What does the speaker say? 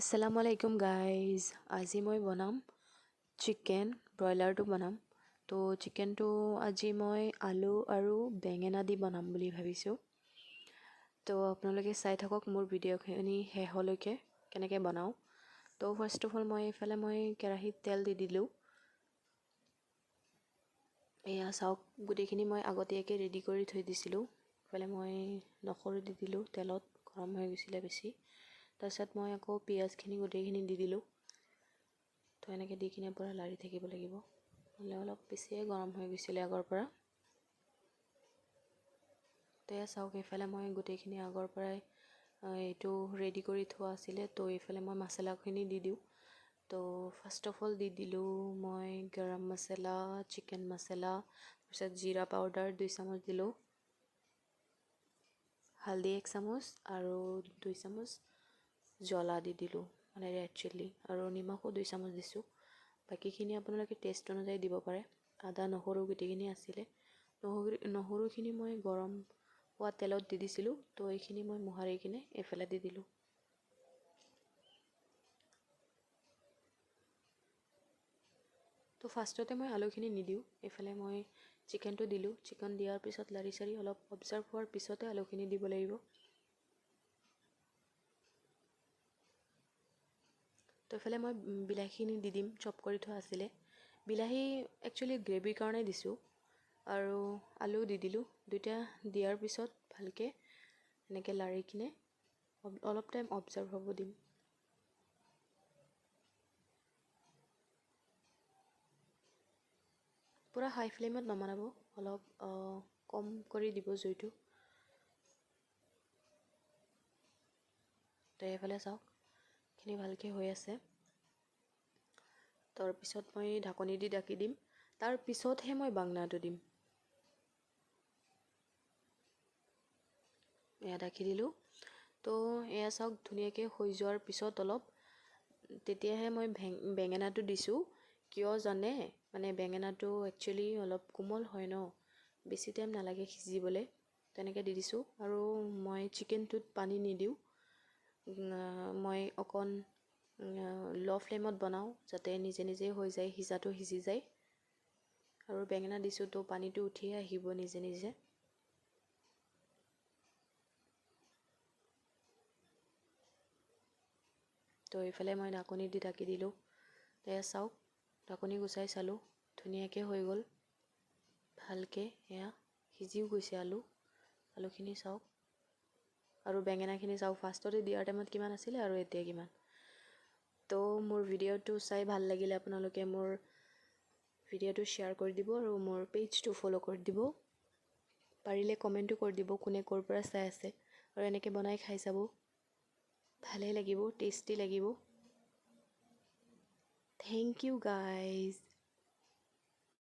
আসসালামু আলাইকুম গাইজ। আজি মই বনাম চিকেন ব্ৰইলাৰটো বনাম। তো চিকেনটো আজি মই আলু আৰু বেঙেনা দি বনাম বুলি ভাবিছোঁ। তো আপোনালোকে চাই থাকক মোৰ ভিডিঅ'খিনি শেষলৈকে কেনেকৈ বনাওঁ। তো ফাৰ্ষ্ট অফ অল এইফালে মই কেৰাহীত তেল দি দিলোঁ। এয়া চাওক, গোটেইখিনি মই আগতীয়াকৈ ৰেডি কৰি থৈ দিছিলোঁ। ইফালে মই নহৰু দি দিলোঁ, তেলত গৰম হৈ গৈছিলে বেছি। তাৰপিছত মই আকৌ পিঁয়াজখিনি গোটেইখিনি দি দিলোঁ। তো এনেকৈ দি কিনে পূৰা লাৰি থাকিব লাগিব, নহ'লে অলপ বেছিয়ে গৰম হৈ গৈছিলে আগৰ পৰা। তো চাওক, এইফালে মই গোটেইখিনি আগৰ পৰাই এইটো ৰেডি কৰি থোৱা আছিলে। তো এইফালে মই মছলাখিনি দি দিওঁ। তো ফাৰ্ষ্ট অফ অল দি দিলোঁ মই গৰম মছলা, চিকেন মছলা, তাৰপিছত জিৰা পাউডাৰ 2 চামুচ দিলোঁ, হালধি 1 চামুচ আৰু 2 চামুচ জ্বলা দি দিলোঁ, মানে ৰেড চিলি, আৰু নিমখো 2 চামুচ দিছোঁ। বাকীখিনি আপোনালোকে টেষ্ট অনুযায়ী দিব পাৰে। আদা নহৰু গোটেইখিনি আছিলে। নহৰুখিনি মই গৰম হোৱা তেলত দি দিছিলোঁ। তো এইখিনি মই মোহাৰি কিনে এইফালে দি দিলোঁ। তো ফাৰ্ষ্টতে মই আলুখিনি নিদিওঁ, এইফালে মই চিকেনটো দিলোঁ। চিকেন দিয়াৰ পিছত লাৰি চাৰি অলপ অবজাৰ্ভ হোৱাৰ পিছতে আলুখিনি দিব লাগিব। তো এইফালে মই বিলাহীখিনি দি দিম, চপ কৰি থোৱা আছিলে। বিলাহী একচুৱেলি গ্ৰেভিৰ কাৰণে দিছোঁ, আৰু আলু দি দিলোঁ। দুইটা দিয়াৰ পিছত ভালকৈ এনেকৈ লাৰি কিনে অলপ টাইম অবজাৰ্ভ হ'ব দিম। পূৰা হাই ফ্লেমত নবনাব, অলপ কম কৰি দিব জুইটো। তো এইফালে চাওক, এইখিনি ভালকৈ হৈ আছে। তাৰপিছত মই ঢাকনি দি ঢাকি দিম। তাৰ পিছতহে মই বাংনাটো দিম। এয়া ঢাকি দিলোঁ। তো এয়া চাওক, ধুনীয়াকৈ হৈ যোৱাৰ পিছত অলপ তেতিয়াহে মই বেঙেনাটো দিছোঁ। কিয় জানে, মানে বেঙেনাটো একচুৱেলি অলপ কোমল হয় ন, বেছি টাইম নালাগে সিজিবলৈ। তেনেকৈ দি দিছোঁ। আৰু মই চিকেনটোত পানী নিদিওঁ, মই অকণ ল' ফ্লেমত বনাওঁ, যাতে নিজে নিজে হৈ যায়, সিজাটো সিজি যায়। আৰু বেঙেনা দিছোঁ তো পানীটো উঠিয়ে আহিব নিজে নিজে। তো এইফালে মই ঢাকনি দি ঢাকি দিলোঁ। এয়া চাওক, ঢাকনি গুচাই চালোঁ, ধুনীয়াকৈ হৈ গ'ল ভালকৈ। এয়া সিজিও গৈছে আলুখিনি চাওক, আৰু বেঙেনাখিনি চাওক, ফাৰ্ষ্টতে দিয়াৰ টাইমত কিমান আছিলে আৰু এতিয়া কিমান। তো মোৰ ভিডিঅ'টো চাই ভাল লাগিলে আপোনালোকে মোৰ ভিডিঅ'টো শ্বেয়াৰ কৰি দিব, আৰু মোৰ পেজটো ফ'ল' কৰি দিব। পাৰিলে কমেণ্টো কৰি দিব কোনে ক'ৰ পৰা চাই আছে, আৰু এনেকৈ বনাই খাই চাব, ভালেই লাগিব, টেষ্টি লাগিব। Thank you guys.